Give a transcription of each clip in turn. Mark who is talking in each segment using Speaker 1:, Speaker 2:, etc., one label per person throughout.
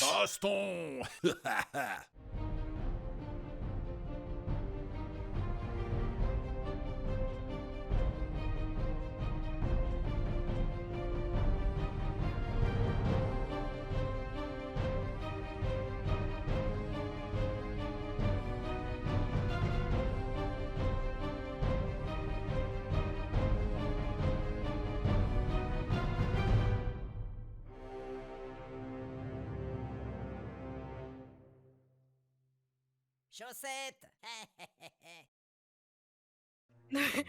Speaker 1: Baston.
Speaker 2: Chaussette.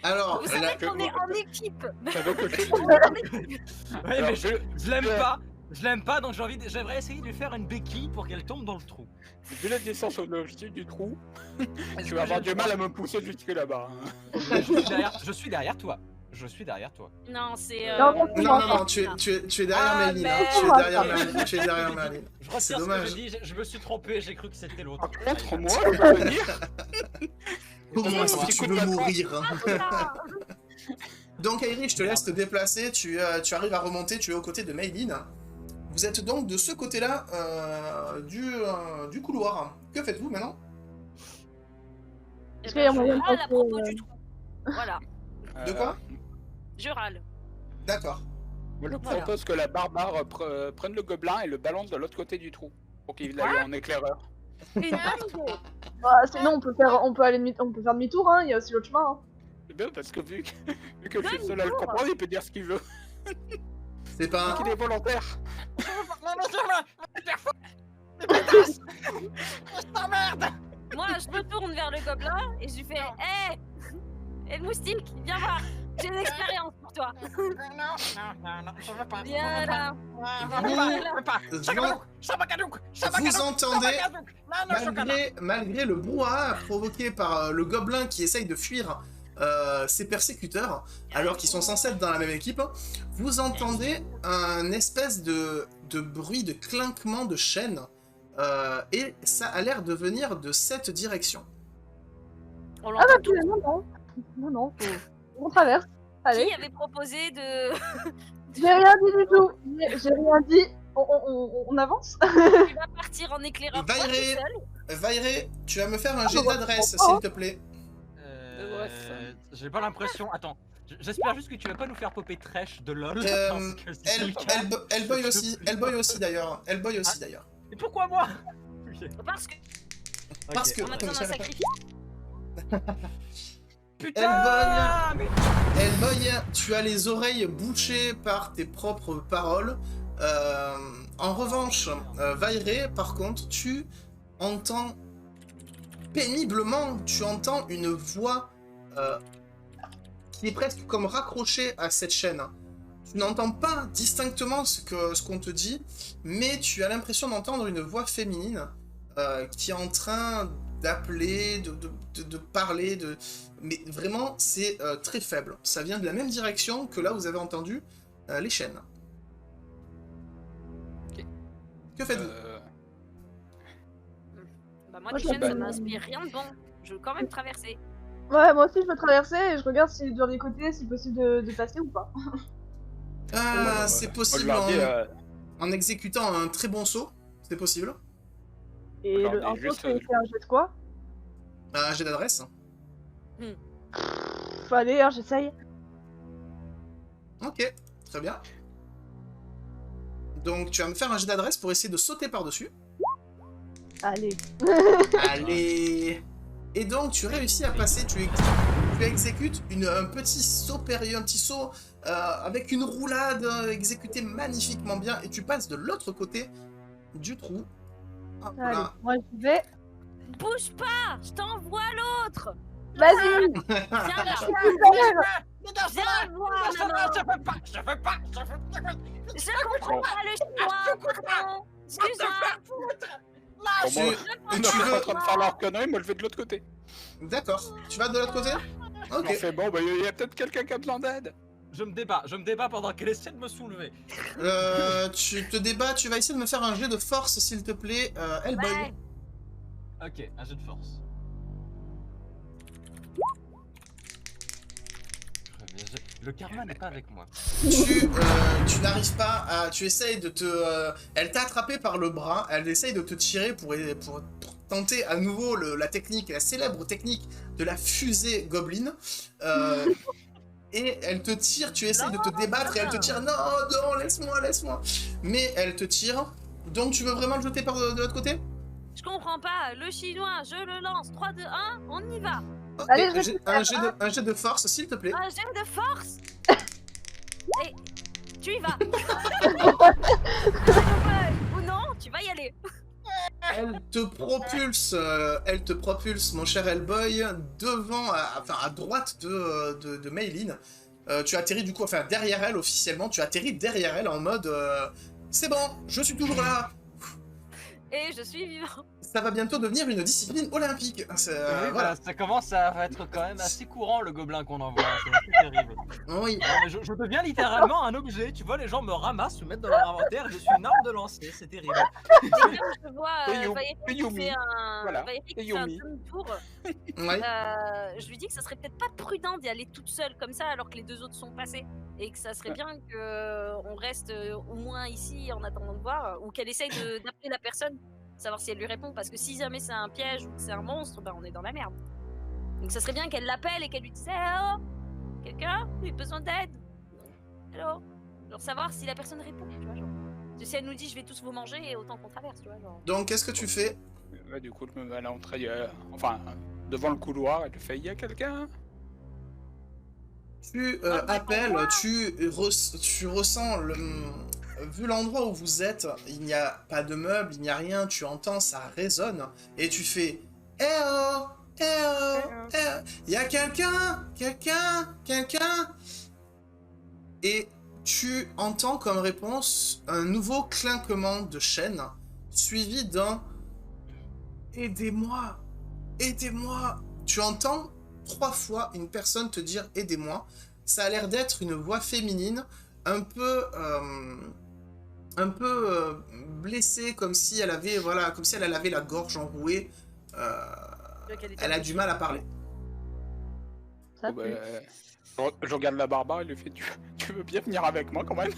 Speaker 3: Alors,
Speaker 2: Vous savez qu'on est en équipe.
Speaker 4: Ouais, mais je l'aime pas. Je l'aime pas, donc j'aimerais essayer de lui faire une béquille pour qu'elle tombe dans le trou.
Speaker 5: Vu la distance au dessus du trou, tu vas avoir du mal à me pousser jusque là-bas.
Speaker 4: Je suis derrière toi. Je suis derrière toi.
Speaker 2: Non, c'est.
Speaker 3: Non, tu es derrière Merlin. Hein. Tu es derrière Merlin. Tu es derrière Merlin.
Speaker 4: Je retire
Speaker 3: C'est
Speaker 4: ce que
Speaker 3: dommage.
Speaker 4: j'ai dit, je me suis trompé, j'ai cru que c'était l'autre.
Speaker 5: Contre moi, je peux venir.
Speaker 3: Comment est-ce que tu veux mourir?
Speaker 2: Ah,
Speaker 3: Donc, Airi, je te laisse te déplacer. Tu arrives à remonter. Tu es aux côtés de Merlin. Vous êtes donc de ce côté-là du couloir. Que faites-vous maintenant?
Speaker 2: je râle à propos du trou. Voilà,
Speaker 3: De quoi?
Speaker 2: je râle.
Speaker 3: D'accord.
Speaker 5: Moi, je propose que la barbare prenne le gobelin et le balance de l'autre côté du trou. Pour qu'il aille en éclaireur.
Speaker 6: Sinon, on peut faire demi-tour, hein. Il y a aussi l'autre chemin. Hein.
Speaker 5: C'est bien parce que vu que je suis seul à le comprendre, il peut dire ce qu'il veut.
Speaker 3: C'est pas un...
Speaker 5: Qu'il est volontaire.
Speaker 2: Moi, je me tourne vers le gobelin et je lui fais hé, le moustique, viens voir. J'ai une expérience pour toi.
Speaker 4: Non, je veux pas.
Speaker 2: Viens là.
Speaker 3: Vous entendez, malgré le brouhaha provoqué par le gobelin qui essaye de fuir ses persécuteurs, alors qu'ils sont censés être dans la même équipe, vous entendez un espèce de bruit de clinquement de chaînes, et ça a l'air de venir de cette direction.
Speaker 2: On
Speaker 6: Ah bah,
Speaker 2: l'entend tout.
Speaker 6: non, on traverse. Allez.
Speaker 2: Qui avait proposé de.
Speaker 6: J'ai rien dit du tout. J'ai rien dit. On avance.
Speaker 2: Tu vas partir en éclaireur toi tout seul.
Speaker 3: Vairé, tu vas me faire un jet d'adresse, s'il te plaît.
Speaker 4: J'ai pas l'impression. Attends, j'espère juste que tu vas pas nous faire popper Trèche de LOL.
Speaker 3: Hellboy aussi d'ailleurs.
Speaker 4: Et pourquoi moi?
Speaker 2: Parce que.
Speaker 3: Parce que...
Speaker 2: On a besoin d'un sacrifice.
Speaker 4: Putain!
Speaker 3: Hellboy, tu as les oreilles bouchées par tes propres paroles. En revanche, Vairé, par contre, tu entends péniblement, tu entends une voix qui est presque comme raccrochée à cette chaîne. Tu n'entends pas distinctement ce qu'on te dit, mais tu as l'impression d'entendre une voix féminine qui est en train d'appeler, de parler, mais vraiment c'est très faible. Ça vient de la même direction que là où vous avez entendu les chaînes.
Speaker 5: Okay.
Speaker 3: Que faites-vous?
Speaker 2: Bah moi, les chaînes, ça m'inspire rien de bon. Je veux quand même traverser.
Speaker 6: Ouais, moi aussi je veux traverser et je regarde si dans les côtés c'est possible de passer ou pas.
Speaker 3: C'est possible en exécutant un très bon saut, c'est possible.
Speaker 6: Et un saut, c'est un jet de quoi?
Speaker 3: Un jet d'adresse.
Speaker 6: Allez, hein, j'essaye.
Speaker 3: Ok, très bien. Donc tu vas me faire un jet d'adresse pour essayer de sauter par-dessus.
Speaker 6: Allez.
Speaker 3: Allez. Et donc tu réussis à passer, tu exécutes un petit saut périlleux, un petit saut avec une roulade exécutée magnifiquement bien, et tu passes de l'autre côté du trou. Hop
Speaker 6: Allez,
Speaker 3: là.
Speaker 6: moi j'y vais.
Speaker 2: Bouge pas, je t'envoie l'autre.
Speaker 6: Vas-y.
Speaker 2: Viens là. Viens voir, maman.
Speaker 4: Je peux pas.
Speaker 2: Je comprends pas le chinois. Excuse-moi.
Speaker 3: Tu veux...
Speaker 5: en train de faire leur connerie, moi je vais de l'autre côté.
Speaker 3: D'accord. Tu vas de l'autre côté? Ok.
Speaker 5: C'est bon, bah il y a peut-être quelqu'un qui a besoin d'aide.
Speaker 4: Je me débat pendant qu'elle essaie de me soulever.
Speaker 3: Tu te débats, tu vas essayer de me faire un jet de force, s'il te plaît, Hellboy.
Speaker 2: Ouais.
Speaker 4: Ok, un jet de force. Le karma n'est pas avec moi.
Speaker 3: Tu n'arrives pas à... Tu essayes de te... elle t'a attrapé par le bras, elle essaye de te tirer pour tenter à nouveau la technique, la célèbre technique de la fusée Goblin. Et elle te tire, tu essayes de te débattre et elle te tire. Non, non, laisse-moi. Mais elle te tire. Donc tu veux vraiment le jeter de l'autre côté?
Speaker 2: Je comprends pas, le chinois, je le lance. 3, 2, 1, on y va.
Speaker 6: Allez,
Speaker 3: Et
Speaker 6: je
Speaker 3: un jet de force, s'il te plaît.
Speaker 2: Un jet de force. Et tu y vas. Ou non, tu vas y aller.
Speaker 3: Elle te propulse, mon cher Hellboy, devant, à droite de Maylin. Tu atterris du coup, enfin derrière elle officiellement, tu atterris derrière elle en mode c'est bon, je suis toujours là.
Speaker 2: Et je suis vivant.
Speaker 3: Ça va bientôt devenir une discipline olympique.
Speaker 4: Voilà, ça commence à être quand même assez courant le gobelin qu'on envoie, c'est assez terrible.
Speaker 3: Oui.
Speaker 4: Non, mais je deviens littéralement un objet, tu vois, les gens me ramassent, me mettent dans leur inventaire et je suis une arme de lancer, c'est terrible.
Speaker 2: Et comme je vois Valérie qui
Speaker 5: Yumi.
Speaker 2: fait un,
Speaker 5: Voilà,
Speaker 2: Valérie qui
Speaker 5: c'est
Speaker 2: fait un
Speaker 5: Yumi.
Speaker 2: demi-tour,
Speaker 3: Ouais.
Speaker 2: je lui dis que ça serait peut-être pas prudent d'y aller toute seule comme ça alors que les deux autres sont passés. Et que ça serait bien qu'on reste au moins ici en attendant de voir, ou qu'elle essaye d'appeler la personne, savoir si elle lui répond, parce que si jamais c'est un piège ou que c'est un monstre, ben on est dans la merde. Donc ça serait bien qu'elle l'appelle et qu'elle lui dise oh, quelqu'un, j'ai besoin d'aide. Hello. Alors savoir si la personne répond, tu vois, genre. Parce que si elle nous dit je vais tous vous manger, autant qu'on traverse, tu vois, genre.
Speaker 3: Donc qu'est-ce que tu fais?
Speaker 5: Bah, du coup, je me mets à l'entrée, devant le couloir, et je fais, il y a quelqu'un?
Speaker 3: Tu appelles, tu ressens le... Vu l'endroit où vous êtes, il n'y a pas de meubles, il n'y a rien, tu entends, ça résonne, et tu fais eh oh, eh oh, eh oh. Il y a quelqu'un, et tu entends comme réponse un nouveau clinquement de chaîne, suivi d'un aidez-moi, aidez-moi. Tu entends 3 fois une personne te dire aidez-moi. Ça a l'air d'être une voix féminine, un peu blessée, comme si elle avait, voilà, comme si elle avait la gorge enrouée. Elle a du mal à parler.
Speaker 6: Ça
Speaker 5: Bon,
Speaker 6: pue.
Speaker 5: je regarde la barbare et lui fais, tu veux bien venir avec moi quand même?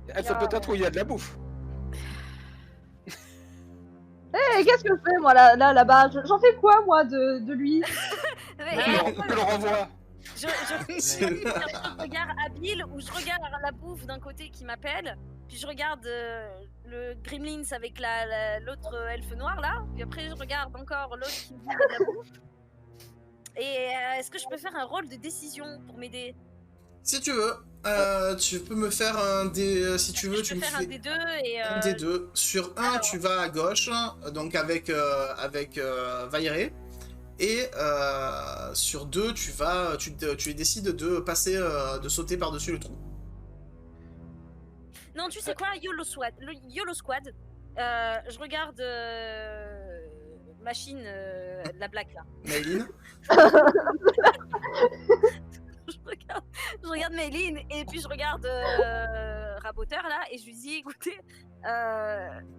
Speaker 5: Elle sait peut-être où il y a de la bouffe.
Speaker 6: Eh, qu'est-ce que je fais moi là-bas? J'en fais quoi moi de lui?
Speaker 2: Mais,
Speaker 5: Je le renvoie.
Speaker 2: je un regard habile où je regarde la bouffe d'un côté qui m'appelle, puis je regarde le Gremlins avec l'autre elfe noir là, puis après je regarde encore l'autre qui me dit de la bouffe. Et est-ce que je peux faire un rôle de décision pour m'aider?
Speaker 3: Si tu veux, tu peux me faire un des... si tu veux,
Speaker 2: Je
Speaker 3: tu
Speaker 2: peux
Speaker 3: me
Speaker 2: faire un
Speaker 3: fais...
Speaker 2: des deux et
Speaker 3: Un des deux. Sur un,
Speaker 2: alors.
Speaker 3: tu vas à gauche, donc avec Vairé. Et sur 2, tu décides de passer, de sauter par-dessus le trou.
Speaker 2: Non, tu sais quoi, YOLO Squad. Je regarde machine, la blague là.
Speaker 3: Maylin.
Speaker 2: je regarde Méline et puis je regarde Raboteur là et je lui dis écoutez,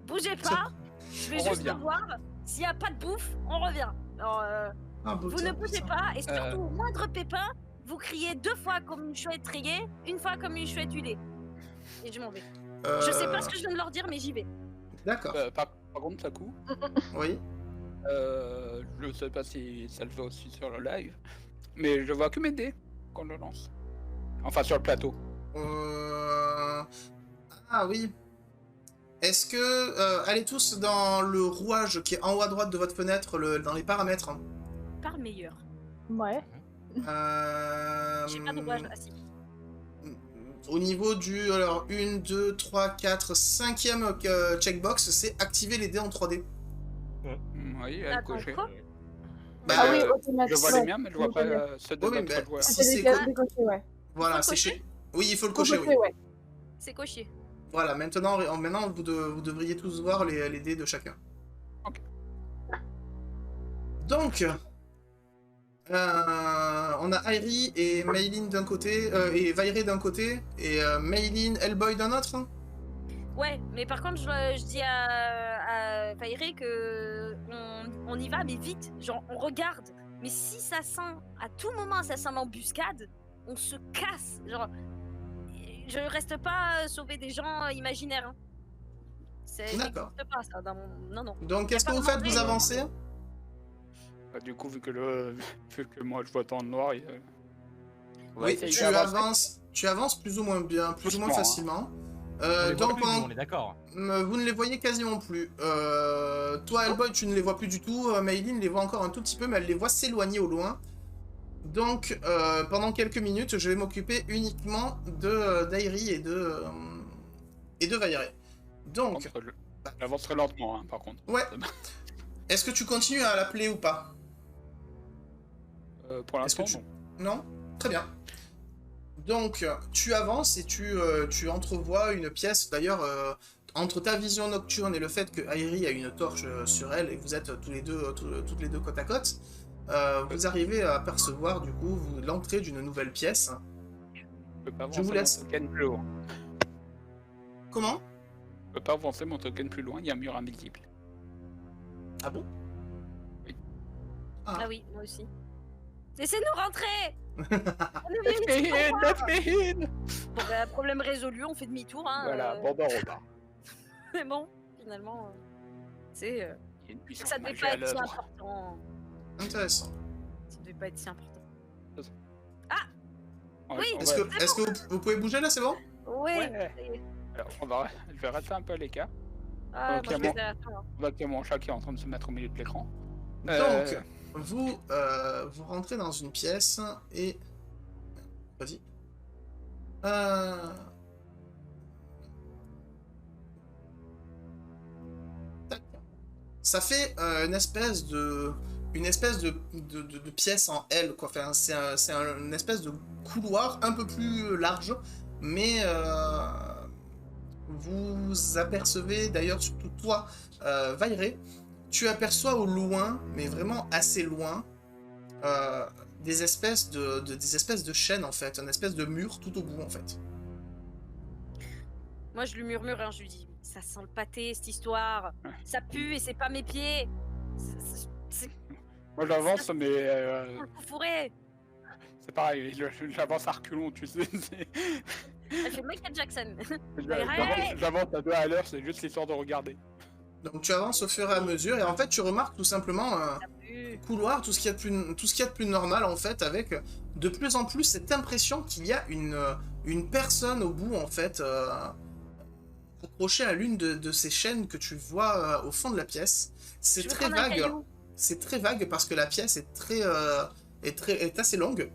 Speaker 2: bougez pas, je vais
Speaker 5: On
Speaker 2: juste
Speaker 5: revient.
Speaker 2: voir. S'il n'y a pas de bouffe, on revient. Alors,
Speaker 3: Ah, beau
Speaker 2: vous
Speaker 3: ça,
Speaker 2: ne
Speaker 3: beau
Speaker 2: bougez
Speaker 3: ça.
Speaker 2: pas et surtout au moindre pépin, vous criez 2 fois comme une chouette rayée, 1 fois comme une chouette huilée. Et je m'en vais. Je sais pas ce que je viens de leur dire mais j'y vais.
Speaker 3: D'accord,
Speaker 5: Par contre, ça coup,
Speaker 3: oui.
Speaker 5: je sais pas si ça le fait aussi sur le live, mais je vois que mes dés qu'on le lance. Enfin, sur le plateau.
Speaker 3: Ah oui. Est-ce que... allez tous dans le rouage qui est en haut à droite de votre fenêtre, dans les paramètres.
Speaker 2: Par meilleur.
Speaker 6: Ouais.
Speaker 2: J'ai pas de rouage. Ah si.
Speaker 3: Au niveau du... Alors, 1, 2, 3, 4, 5e checkbox, c'est activer les dés en 3D.
Speaker 5: Oui, elle
Speaker 2: Attends,
Speaker 5: cochait.
Speaker 2: quoi?
Speaker 3: Bah,
Speaker 6: Ah oui,
Speaker 5: Je
Speaker 6: automatique.
Speaker 5: vois les miens, mais je vois pas
Speaker 6: Ouais.
Speaker 5: ceux de
Speaker 3: Oui,
Speaker 5: notre
Speaker 3: mais-
Speaker 5: joueur.
Speaker 3: Si
Speaker 6: C'est
Speaker 3: c'est
Speaker 6: décoché, ouais.
Speaker 3: Voilà,
Speaker 2: Faut
Speaker 3: c'est
Speaker 2: cocher
Speaker 3: chez... Oui, il faut le
Speaker 6: Faut
Speaker 3: cocher, oui.
Speaker 6: cocher, ouais.
Speaker 2: C'est coché.
Speaker 3: Voilà, maintenant vous devriez tous voir les dés de chacun.
Speaker 5: Ok.
Speaker 3: Donc, on a Airi et Maylin d'un côté, et Vairé d'un côté, et Maylin, Hellboy d'un autre.
Speaker 2: Ouais, mais par contre, je dis à Vairé que on y va, mais vite. Genre, on regarde Mais si ça sent, à tout moment, ça sent l'embuscade, on se casse. Genre, je reste pas sauver des gens imaginaires. Hein. Ça
Speaker 3: D'accord.
Speaker 2: n'existe pas ça. Non, non.
Speaker 3: Donc, qu'est-ce que vous faites? Vous avancez?
Speaker 5: Bah, du coup, vu que moi je vois tant de noir, on va
Speaker 3: Oui,
Speaker 5: essayer
Speaker 3: tu
Speaker 5: d'avancer.
Speaker 3: avances plus ou moins bien, plus ou moins
Speaker 5: Doucement, hein.
Speaker 3: facilement.
Speaker 4: On les voit
Speaker 3: Donc,
Speaker 4: plus, nous, on est d'accord.
Speaker 3: vous ne les voyez quasiment plus. Toi, Hellboy, tu ne les vois plus du tout. Mayline les voit encore un tout petit peu, mais elle les voit s'éloigner au loin. Donc, pendant quelques minutes, je vais m'occuper uniquement d'Airi et de Vairé. Donc,
Speaker 5: J'avancerai lentement, hein, par contre.
Speaker 3: ouais. Est-ce que tu continues à l'appeler ou pas?
Speaker 5: Pour
Speaker 3: Est-ce que
Speaker 5: l'instant,
Speaker 3: tu-
Speaker 5: non.
Speaker 3: Non? Très bien. Donc, tu avances et tu entrevois une pièce. D'ailleurs, entre ta vision nocturne et le fait que Airi a une torche sur elle et que vous êtes toutes les deux côte à côte, vous arrivez à apercevoir du coup l'entrée d'une nouvelle pièce.
Speaker 5: Je peux pas
Speaker 3: Je vous
Speaker 5: avancer
Speaker 3: laisse.
Speaker 5: mon token plus loin.
Speaker 3: Comment?
Speaker 5: Je peux pas avancer mon token plus loin, il y a un mur invisible.
Speaker 3: Ah bon?
Speaker 2: Ah oui, moi aussi. Laissez-nous rentrer. On est venus ici pour voir. Bon, bah, problème résolu, on fait demi-tour. Hein,
Speaker 5: Voilà, bon bah on repart.
Speaker 2: Mais bon, finalement, c'est.
Speaker 5: Il y a une puissance
Speaker 2: Ça devait
Speaker 5: magie
Speaker 2: pas
Speaker 5: à
Speaker 2: être si
Speaker 5: l'œuvre.
Speaker 2: important.
Speaker 3: Intéressant.
Speaker 2: Ça devait pas être si important.
Speaker 5: Ouais,
Speaker 2: Oui.
Speaker 5: on
Speaker 3: Est-ce
Speaker 5: va-
Speaker 3: que vous pouvez bouger là, c'est bon?
Speaker 2: Ouais.
Speaker 5: Ouais. Alors, je vais rester un peu à l'écart.
Speaker 2: Ah,
Speaker 5: Ok,
Speaker 2: moi, je
Speaker 5: bon.
Speaker 2: reste derrière toi.
Speaker 5: On voit qu'il y a mon chat qui est en train de se mettre au milieu de l'écran.
Speaker 3: Donc, vous rentrez dans une pièce et... Vas-y. Tac. Ça fait une espèce de pièce en L, quoi. Enfin, c'est une espèce de couloir un peu plus large, mais vous apercevez, d'ailleurs, surtout toi, Vairé, tu aperçois au loin, mais vraiment assez loin, des espèces de chaînes, en fait, une espèce de mur tout au bout, en fait.
Speaker 2: Moi, je lui murmure, hein, je lui dis ça sent le pâté, cette histoire. Ça pue et c'est pas mes pieds. C'est
Speaker 5: Moi j'avance, mais
Speaker 2: le coup fourré.
Speaker 5: c'est pareil, j'avance à reculons, tu sais.
Speaker 2: Elle fait Michael Jackson.
Speaker 5: J'avance à 2 à l'heure, c'est juste l'histoire de regarder.
Speaker 3: Donc tu avances au fur et à mesure, et en fait tu remarques tout simplement
Speaker 2: Ça pue.
Speaker 3: couloir, tout ce qu'il y a de plus normal en fait, avec de plus en plus cette impression qu'il y a une personne au bout en fait, accrochée à l'une de ces chaînes que tu vois au fond de la pièce. C'est
Speaker 2: Je vais
Speaker 3: très
Speaker 2: prendre un
Speaker 3: vague.
Speaker 2: caillou.
Speaker 3: C'est très vague parce que la pièce est assez longue.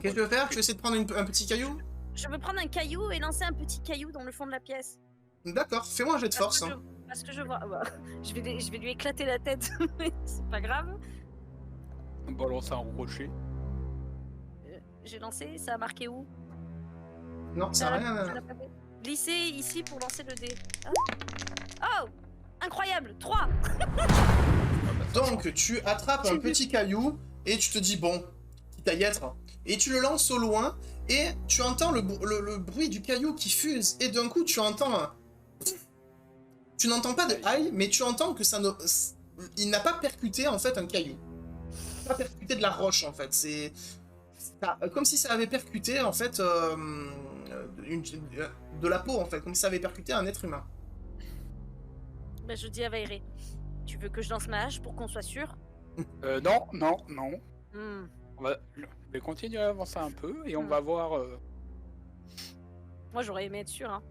Speaker 3: Qu'est-ce que tu veux faire? Tu veux essayer de prendre un petit caillou?
Speaker 2: Je veux prendre un caillou et lancer un petit caillou dans le fond de la pièce.
Speaker 3: D'accord, fais-moi un jet de force.
Speaker 2: Parce que je vois. Bah, je vais lui éclater la tête, mais c'est pas grave.
Speaker 5: On balance un rocher.
Speaker 2: J'ai lancé, ça a marqué où?
Speaker 3: Non, ça n'a rien.
Speaker 2: ça l'a pas fait. Glisser ici pour lancer le dé. Oh, incroyable, 3.
Speaker 3: Donc, tu attrapes un petit caillou et tu te dis, bon, quitte à y être, et tu le lances au loin et tu entends le bruit du caillou qui fuse et d'un coup, tu entends un... Tu n'entends pas de aïe, mais tu entends que ça ne... Il n'a pas percuté, en fait, un caillou. Il n'a pas percuté de la roche, en fait. C'est... Comme si ça avait percuté, en fait, de la peau, en fait. Comme si ça avait percuté un être humain.
Speaker 2: Bah, je dis à Vairé, tu veux que je lance ma hache pour qu'on soit sûr?
Speaker 5: Non.
Speaker 2: Hmm.
Speaker 5: Je vais continuer à avancer un peu et on va voir
Speaker 2: Moi, j'aurais aimé être sûr. Hein.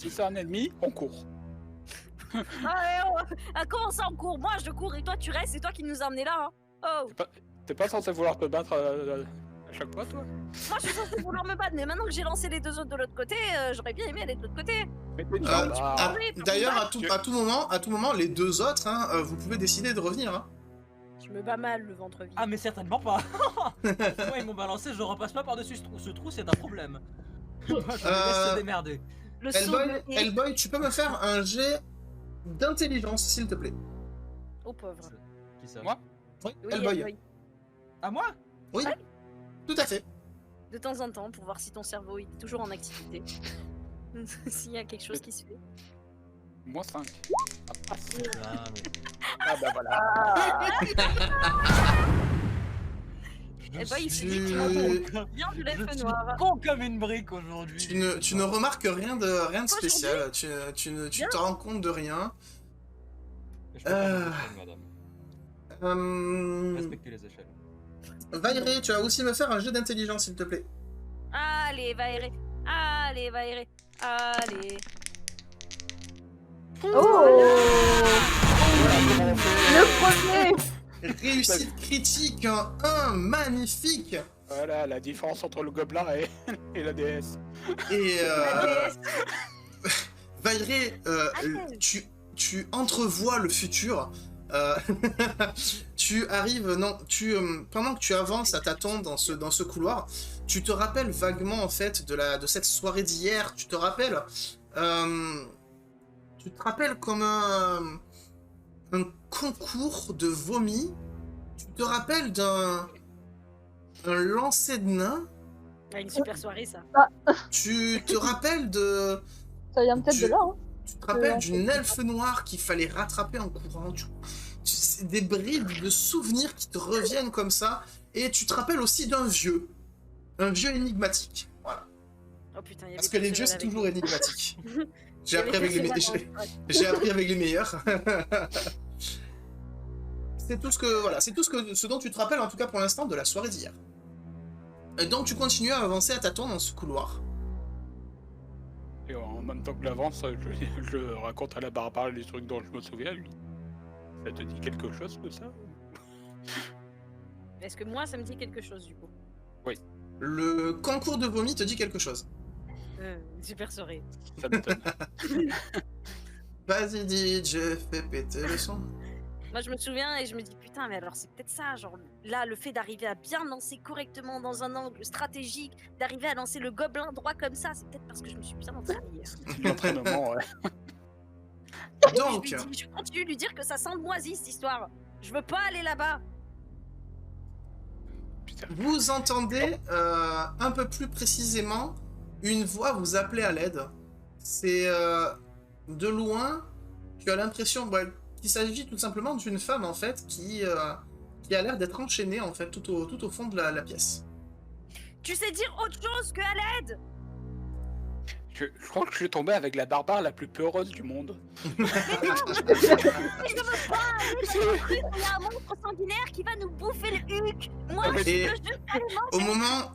Speaker 5: si c'est un ennemi, on court.
Speaker 2: Comment ça, on court? Moi, je cours et toi, tu restes. C'est toi qui nous a emmenés là. Hein. Oh.
Speaker 5: T'es pas censé vouloir te battre à chaque fois, toi?
Speaker 2: Moi, je suis censée vouloir me battre, mais maintenant que j'ai lancé les deux autres de l'autre côté, j'aurais bien aimé aller de l'autre côté.
Speaker 5: Mettez une jambe.
Speaker 3: D'ailleurs, à tout moment, les deux autres, hein, vous pouvez décider de revenir. Hein.
Speaker 2: Je me bats mal le ventre vide.
Speaker 4: Ah mais certainement pas. Moi ils m'ont balancé, je repasse pas par-dessus ce trou, c'est un problème. Moi je me laisse se démerder.
Speaker 2: Le saut de haie.
Speaker 3: Hellboy, tu peux me faire un jet d'intelligence, s'il te plaît.
Speaker 2: Oh pauvre.
Speaker 4: Qui ça?
Speaker 5: Moi?
Speaker 3: Oui,
Speaker 2: Oui,
Speaker 3: Hellboy.
Speaker 2: Hellboy.
Speaker 4: À moi?
Speaker 3: Oui, tout à fait.
Speaker 2: De temps en temps, pour voir si ton cerveau est toujours en activité. S'il y a quelque chose qui se fait.
Speaker 5: Moins 5.
Speaker 4: Ah, mais
Speaker 5: Ah bah voilà.
Speaker 4: je
Speaker 2: Eh ben, il s'est
Speaker 4: suis
Speaker 2: dit qu'il
Speaker 4: con.
Speaker 2: Bien du
Speaker 4: Je
Speaker 2: l'elfe
Speaker 4: suis
Speaker 2: noir.
Speaker 4: con comme une brique aujourd'hui.
Speaker 3: Tu ne remarques rien de spécial. Tu
Speaker 2: Bien.
Speaker 3: te rends compte de rien.
Speaker 4: Je peux pas vous échelles, madame. Respectez les échelles.
Speaker 3: Vairé, tu vas aussi me faire un jeu d'intelligence, s'il te plaît.
Speaker 2: Allez, va errer. Allez, va errer. Allez.
Speaker 6: Oh Le premier
Speaker 3: Réussite critique, un 1, magnifique.
Speaker 5: Voilà la différence entre le gobelin et la déesse.
Speaker 3: Et
Speaker 2: La déesse.
Speaker 3: Vairé, tu entrevois le futur. Tu arrives, non, pendant que tu avances à tâtons dans ce couloir, tu te rappelles vaguement en fait de cette soirée d'hier. Tu te rappelles comme un concours de vomi. Tu te rappelles d'un lancer de nains.
Speaker 2: Ah, une super soirée, ça.
Speaker 3: Tu te rappelles de
Speaker 6: Ça vient peut-être de là, hein.
Speaker 3: Tu te rappelles d'une elfe noire qu'il fallait rattraper en courant. C'est des bribes de souvenirs qui te reviennent comme ça. Et tu te rappelles aussi d'un vieux. Un vieux énigmatique. Voilà.
Speaker 2: Oh putain, il y avait
Speaker 3: Parce que les vieux, c'est toujours énigmatique. J'ai appris avec les meilleurs. C'est tout ce dont tu te rappelles en tout cas pour l'instant de la soirée d'hier. Et donc tu continues à avancer à tâtons dans ce couloir.
Speaker 5: Et en même temps que l'avance, je raconte à la barbare les trucs dont je me souviens, lui. Ça te dit quelque chose tout ça?
Speaker 2: Est-ce que moi, ça me dit quelque chose, du coup?
Speaker 3: Le concours de vomi te dit quelque chose.
Speaker 2: Super soirée.
Speaker 5: Ça m'étonne.
Speaker 3: Vas-y DJ, fais péter le son.
Speaker 2: Moi, je me souviens et je me dis, putain, mais alors c'est peut-être ça, genre, là, le fait d'arriver à bien lancer correctement dans un angle stratégique, d'arriver à lancer le gobelin droit comme ça, c'est peut-être parce que je me suis bien entraînée hier.
Speaker 5: L'entraînement, ouais.
Speaker 3: Donc,
Speaker 2: Je continue de lui dire que ça sent moisi, cette histoire. Je veux pas aller là-bas.
Speaker 5: Putain.
Speaker 3: vous entendez un peu plus précisément une voix vous appeler à l'aide. C'est de loin, tu as l'impression qu'il s'agit tout simplement d'une femme en fait qui a l'air d'être enchaînée en fait tout au fond de la pièce.
Speaker 2: Tu sais dire autre chose que à l'aide?
Speaker 5: Je crois que je suis tombé avec la barbare la plus peureuse du monde.
Speaker 2: Mais je veux pas aller dans il y a un monstre sanguinaire qui va nous bouffer le huc. Moi, je veux
Speaker 3: Et
Speaker 2: juste aller
Speaker 3: au moment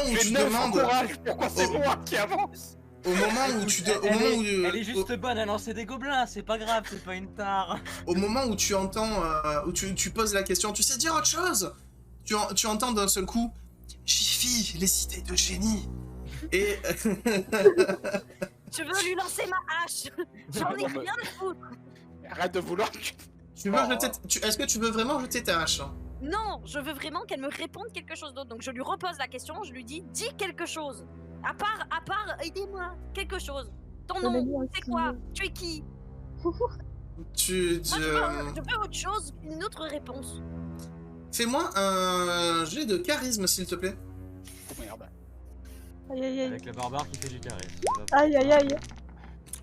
Speaker 3: où tu
Speaker 5: J'ai neuf
Speaker 3: demandes,
Speaker 5: encourage, pourquoi c'est moi qui avance?
Speaker 3: au moment où tu de-
Speaker 4: Elle est juste bonne à lancer des gobelins, c'est pas grave, c'est pas une tare.
Speaker 3: au moment où tu entends, où tu poses la question, tu sais dire autre chose. Tu entends d'un seul coup, Jiffy, les cités de génie. Et
Speaker 2: Je veux lui lancer ma hache. J'en ai rien à foutre.
Speaker 5: Arrête de vouloir.
Speaker 3: tu veux jeter, est-ce que tu veux vraiment jeter ta hache?
Speaker 2: Non, je veux vraiment qu'elle me réponde quelque chose d'autre. Donc je lui repose la question, je lui dis quelque chose. À part, aidez-moi, quelque chose. Ton nom, c'est quoi? Tu es qui? Moi, je veux autre chose, une autre réponse.
Speaker 3: Fais-moi un jet de charisme, s'il te plaît.
Speaker 5: Oh merde.
Speaker 6: Aïe aïe aïe.
Speaker 4: Avec la barbare qui fait du carré.
Speaker 6: Aïe aïe aïe.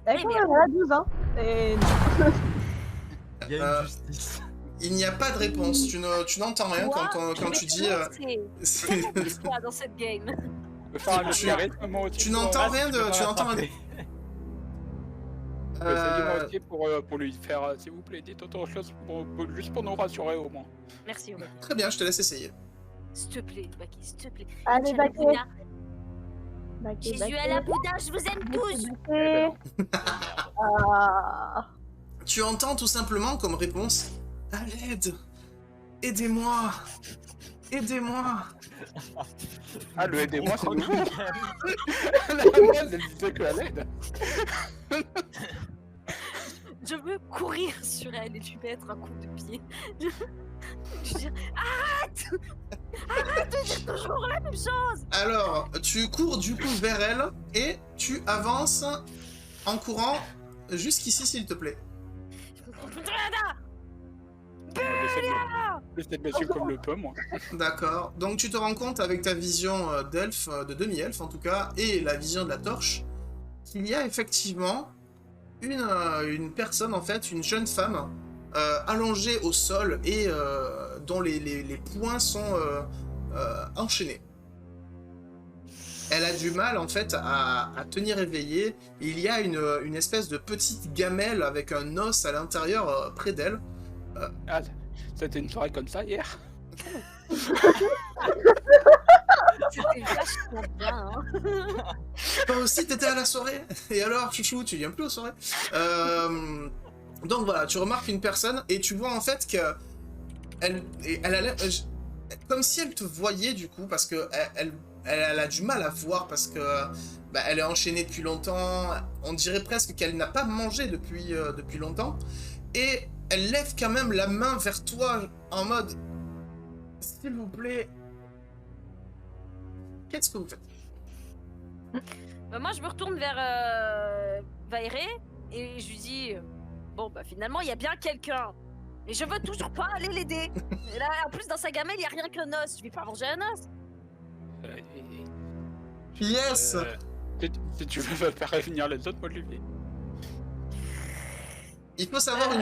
Speaker 6: Elle est quand même à 12 hein. Et
Speaker 4: Il y a une justice.
Speaker 3: Il n'y a pas de réponse. Tu n'entends rien quand tu dis.
Speaker 2: C'est l'histoire dans cette game.
Speaker 5: Je peux faire un
Speaker 3: Tu-
Speaker 5: charisme, moi aussi.
Speaker 3: Tu n'entends rien de. Tu n'entends rien.
Speaker 5: Je peux essayer moi aussi pour lui faire, s'il vous plaît, dites autre chose, juste pour nous rassurer au moins.
Speaker 2: Merci, Omar.
Speaker 3: Très bien, je te laisse essayer.
Speaker 2: S'il te plaît, Baki, s'il te plaît.
Speaker 6: allez
Speaker 2: Jésus à la
Speaker 6: Baké.
Speaker 2: Bouddha,
Speaker 6: Baké,
Speaker 2: Jésus à la Bouddha, je vous aime tous.
Speaker 6: Baké. Ah.
Speaker 3: Tu entends tout simplement comme réponse à l'aide. Aidez-moi. Aidez-moi.
Speaker 5: Ah, le aidez-moi, c'est nouveau. La elle disait que à l'aide.
Speaker 2: Je veux courir sur elle et lui mettre un coup de pied. Je veux dire, arrête! Arrête de dire toujours la même chose!
Speaker 3: Alors, tu cours du coup vers elle et tu avances en courant jusqu'ici, s'il te plaît.
Speaker 5: J'essaie de me suivre comme le peut, moi.
Speaker 3: D'accord. Donc tu te rends compte avec ta vision d'elfe, de demi-elfe en tout cas, et la vision de la torche, qu'il y a effectivement une personne, en fait, une jeune femme, allongée au sol et dont les poings sont enchaînés. Elle a du mal, en fait, à tenir éveillée. Il y a une espèce de petite gamelle avec un os à l'intérieur près d'elle.
Speaker 5: Ah, c'était une soirée comme ça hier.
Speaker 2: C'était vachement bien. Hein.
Speaker 3: Toi aussi, t'étais à la soirée. Et alors, chouchou, tu viens plus aux soirées. Donc voilà, tu remarques une personne et tu vois en fait que elle a l'air comme si elle te voyait du coup, parce que elle a du mal à voir parce que bah, elle est enchaînée depuis longtemps. On dirait presque qu'elle n'a pas mangé depuis longtemps. Et elle lève quand même la main vers toi en mode s'il vous plaît. Qu'est-ce que vous faites?
Speaker 2: Bah, moi, je me retourne vers Vairé et je lui dis bon, bah finalement, il y a bien quelqu'un. Et je veux toujours pas aller l'aider. Et là, en plus, dans sa gamelle, il y a rien qu'un os. Je vais pas manger un os.
Speaker 3: Yes.
Speaker 5: Si tu veux faire revenir les autres, moi je lui dis.
Speaker 3: Il faut savoir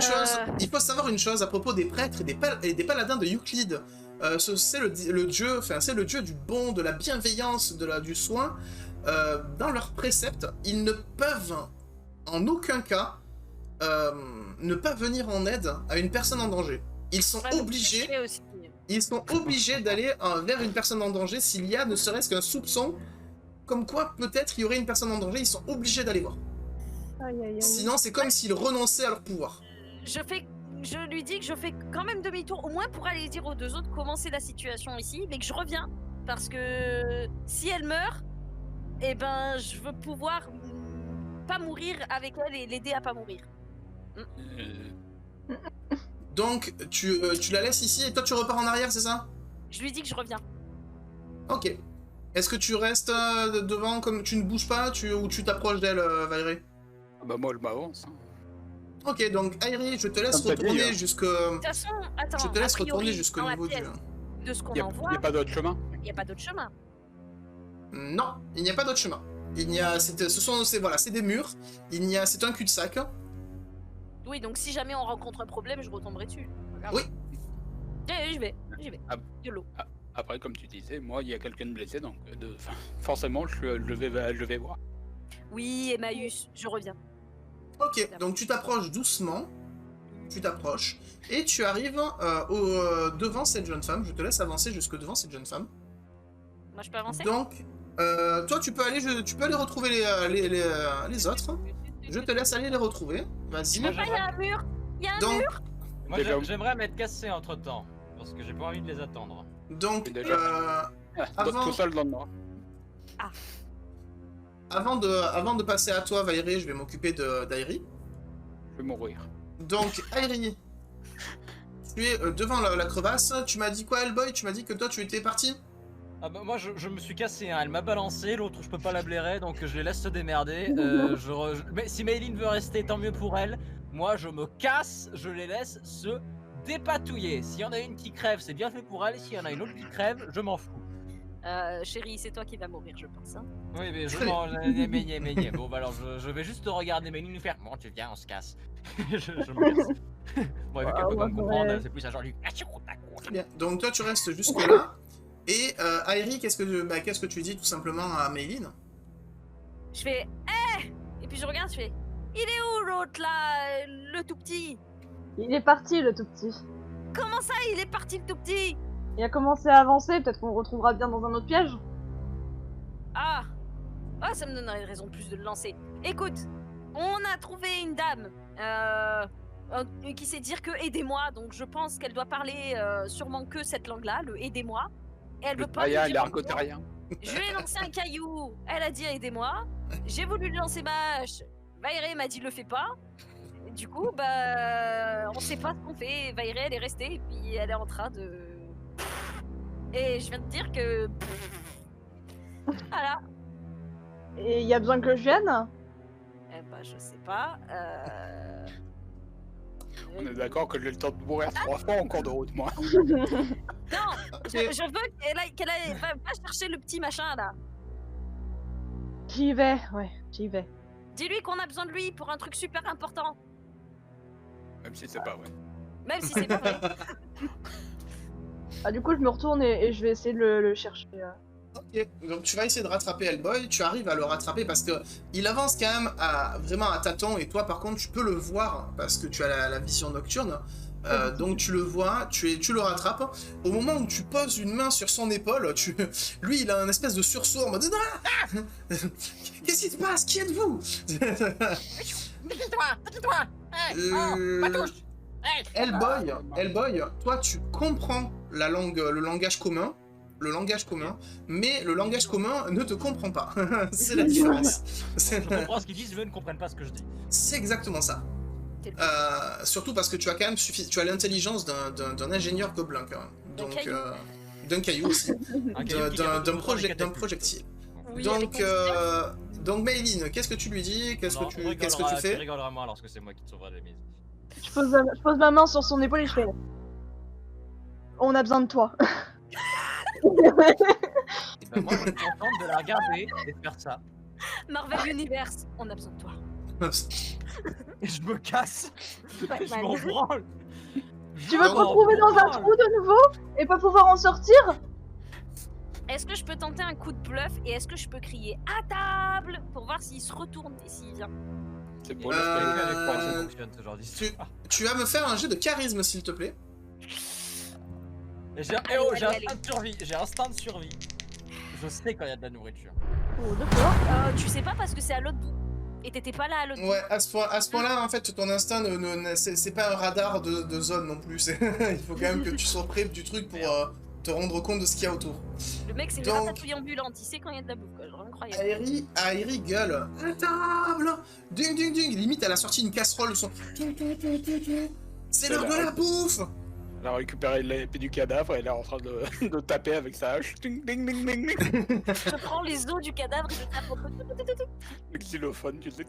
Speaker 3: une chose à propos des prêtres et des paladins de Euclide. C'est le dieu, enfin c'est le dieu du bon, de la bienveillance, du soin. Dans leurs préceptes, ils ne peuvent en aucun cas ne pas venir en aide à une personne en danger. Ils sont obligés d'aller vers une personne en danger s'il y a ne serait-ce qu'un soupçon, comme quoi peut-être il y aurait une personne en danger. Ils sont obligés d'aller voir.
Speaker 6: Aïe, aïe, aïe.
Speaker 3: Sinon, c'est comme s'ils renonçaient à leur pouvoir.
Speaker 2: Je lui dis que je fais quand même demi-tour, au moins pour aller dire aux deux autres comment c'est la situation ici, mais que je reviens. Parce que si elle meurt, eh ben, je veux pouvoir pas mourir avec elle et l'aider à pas mourir.
Speaker 3: Donc, tu la laisses ici et toi tu repars en arrière, c'est ça?
Speaker 2: Je lui dis que je reviens.
Speaker 3: Ok. Est-ce que tu restes devant comme tu ne bouges pas ou tu t'approches d'elle, Vairé?
Speaker 5: Bah moi je m'avance. Hein.
Speaker 3: Ok, donc Airi, je te laisse retourner jusque...
Speaker 2: De toute façon, attends,
Speaker 3: Je te laisse
Speaker 2: a priori,
Speaker 3: retourner jusqu'au
Speaker 2: dans la
Speaker 3: niveau du...
Speaker 2: pièce, de ce qu'on
Speaker 5: Y
Speaker 2: en voit,
Speaker 5: a pas d'autre chemin.
Speaker 2: il n'y a pas d'autre chemin.
Speaker 3: Non, il n'y a pas d'autre chemin. Il n'y a... C'est des murs. C'est un cul-de-sac.
Speaker 2: Oui, donc si jamais on rencontre un problème, je retomberai dessus. Regarde.
Speaker 3: Oui.
Speaker 2: J'y vais. YOLO.
Speaker 5: Après, comme tu disais, moi il y a quelqu'un de blessé, donc forcément je vais voir.
Speaker 2: Oui, Emmaüs, je reviens.
Speaker 3: Ok, donc tu t'approches doucement. Tu t'approches. Et tu arrives devant cette jeune femme. Je te laisse avancer jusque devant cette jeune femme.
Speaker 2: Moi, je peux avancer?
Speaker 3: Donc, toi, tu peux aller retrouver les autres. Je te laisse aller les retrouver. Vas-y.
Speaker 2: Ah, il y a un mur. Il y a un
Speaker 3: Donc,
Speaker 2: mur.
Speaker 4: Moi
Speaker 5: Déjà-
Speaker 4: j'aimerais m'être cassé entre temps, parce que j'ai pas envie de les attendre.
Speaker 3: donc,
Speaker 5: Déjà-
Speaker 3: avant-
Speaker 5: Tout seul dans le noir.
Speaker 3: avant de passer à toi, Vairé, je vais m'occuper d'Airi.
Speaker 5: Je vais mourir.
Speaker 3: Donc, Airi, tu es devant la crevasse. Tu m'as dit quoi, Hellboy? Tu m'as dit que toi, tu étais parti?
Speaker 4: Ah bah moi je me suis cassé, hein. Elle m'a balancé, l'autre je peux pas la blairer donc je les laisse se démerder. Mais si Mayline veut rester, tant mieux pour elle. Moi je me casse, je les laisse se dépatouiller. S'il y en a une qui crève, c'est bien fait pour elle. S'il y en a une autre qui crève, je m'en fous.
Speaker 2: Chérie, c'est toi qui vas mourir, je pense. Hein.
Speaker 4: Oui mais je m'en... Bon bah alors je vais juste regarder Mayline nous faire. Bon tu viens, on se casse. je me casse. Bon, vu qu'elle peut pas me comprendre, c'est plus à Jean-Luc.
Speaker 3: Très bien. Donc, toi, tu restes jusque-là. Et Airi, qu'est-ce que tu dis tout simplement à Mayline?
Speaker 2: Je fais et puis je regarde, je fais il est où l'autre là, le tout petit?
Speaker 6: Il est parti, le tout petit.
Speaker 2: Comment ça, il est parti le tout petit?
Speaker 6: Il a commencé à avancer, peut-être qu'on le retrouvera bien dans un autre piège.
Speaker 2: Ah, ça me donnerait raison de plus de le lancer. Écoute, on a trouvé une dame qui sait dire que aidez-moi, donc je pense qu'elle doit parler sûrement que cette langue-là, le aidez-moi. Et elle veut pas.
Speaker 5: Rien,
Speaker 2: nous
Speaker 5: il
Speaker 2: dire
Speaker 5: a
Speaker 2: pourquoi.
Speaker 5: rien.
Speaker 2: Je lui ai lancé un caillou, elle a dit aidez-moi. J'ai voulu lui lancer ma hache, Vairé m'a dit le fais pas. Et du coup, bah, on sait pas ce qu'on fait. Vairé, elle est restée et puis elle est en train de. Et je viens de dire que. Voilà.
Speaker 6: Et il y a besoin que je vienne?
Speaker 2: Eh bah, je sais pas.
Speaker 5: On est d'accord que j'ai le temps de mourir 3 fois en cours de route, moi.
Speaker 2: Non, je veux qu'elle va chercher le petit machin là.
Speaker 6: J'y vais, ouais, j'y vais.
Speaker 2: Dis-lui qu'on a besoin de lui pour un truc super important.
Speaker 5: Même si c'est pas vrai.
Speaker 2: Même si c'est pas vrai.
Speaker 6: Ah, du coup, je me retourne et je vais essayer de le chercher.
Speaker 3: Ok, donc tu vas essayer de rattraper Hellboy, tu arrives à le rattraper parce que il avance quand même vraiment à tâtons et toi par contre tu peux le voir parce que tu as la vision nocturne. Donc tu le vois, tu le rattrapes. Au moment où tu poses une main sur son épaule, lui il a un espèce de sursaut en mode ah qu'est-ce qui se passe? Qui êtes-vous?
Speaker 4: Tais-toi. Hey, oh, ma touche. Hey.
Speaker 3: Hellboy, toi tu comprends la langue, le langage commun, mais le langage commun ne te comprend pas. C'est la différence.
Speaker 4: Je comprends ce qu'ils disent, eux ne comprennent pas ce que je dis.
Speaker 3: C'est exactement ça. Surtout parce que tu as quand même tu as l'intelligence d'un ingénieur gobelin quand même. Donc d'un caillou aussi. D'un projectile.
Speaker 2: Oui,
Speaker 3: Donc Mayline, qu'est-ce que tu lui dis? Qu'est-ce que tu fais?
Speaker 4: Tu rigoleras moins lorsque c'est moi qui te sauverai la mise.
Speaker 6: Je pose ma main sur son épaule et je fais. On a besoin de toi.
Speaker 4: Et ben moi, je suis contente de la regarder et de faire ça.
Speaker 2: Marvel Universe, on a besoin de toi.
Speaker 4: Et je me casse.
Speaker 2: Batman.
Speaker 4: Je m'en branle.
Speaker 6: Tu veux te retrouver dans un trou de nouveau et pas pouvoir en sortir?
Speaker 2: Est-ce que je peux tenter un coup de bluff et est-ce que je peux crier à table pour voir s'il se retourne et s'il vient?
Speaker 5: C'est beau,
Speaker 4: Avec
Speaker 5: là,
Speaker 4: quoi ça fonctionne ce genre d'histoire.
Speaker 3: Tu vas me faire un jet de charisme s'il te plaît.
Speaker 4: Et j'ai instinct de survie. J'ai instinct de survie. Je sais quand il y a de la nourriture.
Speaker 6: Oh, d'accord.
Speaker 2: Tu sais pas parce que c'est à l'autre bout. Et t'étais pas là à l'autre bout.
Speaker 3: Ouais, à ce point-là, en fait, ton instinct, c'est pas un radar de zone non plus. Il faut quand même que tu sois près du truc pour te rendre compte de ce qu'il y a autour.
Speaker 2: Le mec, c'est une
Speaker 3: Donc-
Speaker 2: ratatouille ambulante. Il sait quand il y a de la bouffe, quoi. Genre incroyable.
Speaker 3: Aérie gueule. À table. Ding ding ding. Limite, elle a sorti une casserole. C'est l'heure de la bouffe.
Speaker 5: Elle a récupéré l'épée du cadavre et elle est en train de taper avec sa hache. Ding ding ding ding ding.
Speaker 2: Je prends les os du cadavre et je tape entre
Speaker 5: Le xylophone, tu sais.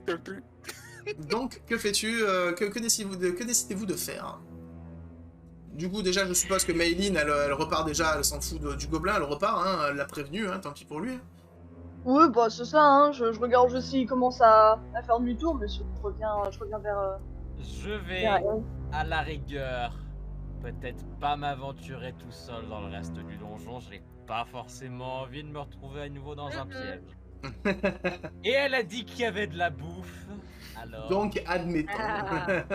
Speaker 3: Donc, que fais-tu? Que décidez-vous de faire? Du coup, déjà, je suppose que Mayline, elle repart déjà, elle s'en fout du gobelin, elle repart, hein, elle l'a prévenu, hein, tant pis pour lui.
Speaker 6: Oui, bah c'est ça, hein. Je regarde juste s'il commence à faire demi-tour, mais je reviens vers.
Speaker 4: Je vais,
Speaker 6: vers Eric.
Speaker 4: à la rigueur, peut-être pas m'aventurer tout seul dans le reste du donjon. J'ai pas forcément envie de me retrouver à nouveau dans un piège. Et elle a dit qu'il y avait de la bouffe. Alors.
Speaker 3: Donc, admettons.
Speaker 2: Ah.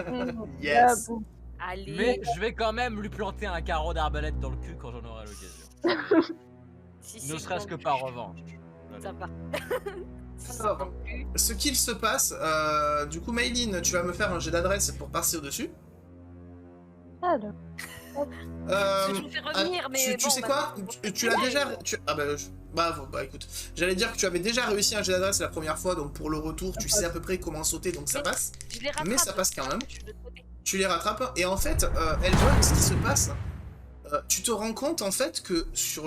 Speaker 3: Yes.
Speaker 6: Bon.
Speaker 2: Allez.
Speaker 4: Mais je vais quand même lui planter un carreau d'arbalète dans le cul quand j'en aurai l'occasion.
Speaker 2: Si,
Speaker 4: Ne
Speaker 2: si,
Speaker 4: serait-ce que
Speaker 2: donc,
Speaker 4: par revanche.
Speaker 2: Ça va. Si ça
Speaker 3: Alors,
Speaker 2: tente plus.
Speaker 3: Ce qu'il se passe, du coup, Mayline, tu vas me faire un jet d'adresse pour passer au-dessus.
Speaker 6: Alors.
Speaker 2: Je me fais revenir, mais
Speaker 3: tu
Speaker 2: bon,
Speaker 3: sais
Speaker 2: bah,
Speaker 3: quoi? Tu l'as déjà. Ah bah écoute, j'allais dire que tu avais déjà réussi un jet d'adresse la première fois, donc pour le retour, tu sais à peu près comment sauter, donc ça passe.
Speaker 2: je les rattrape.
Speaker 3: Mais ça passe quand même.
Speaker 2: Je suis de l'autre côté.
Speaker 3: Tu les rattrapes, et en fait, Hellboy, ce qui se passe, tu te rends compte en fait que sur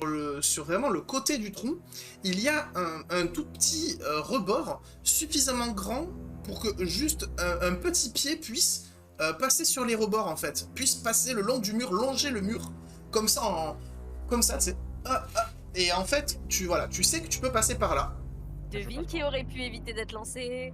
Speaker 3: vraiment le côté du trou, il y a un tout petit rebord suffisamment grand pour que juste un petit pied puisse passer sur les rebords en fait, puisse passer le long du mur, longer le mur, comme ça, tu sais. Et en fait, tu sais que tu peux passer par là.
Speaker 2: Devine qui aurait pu éviter d'être lancé.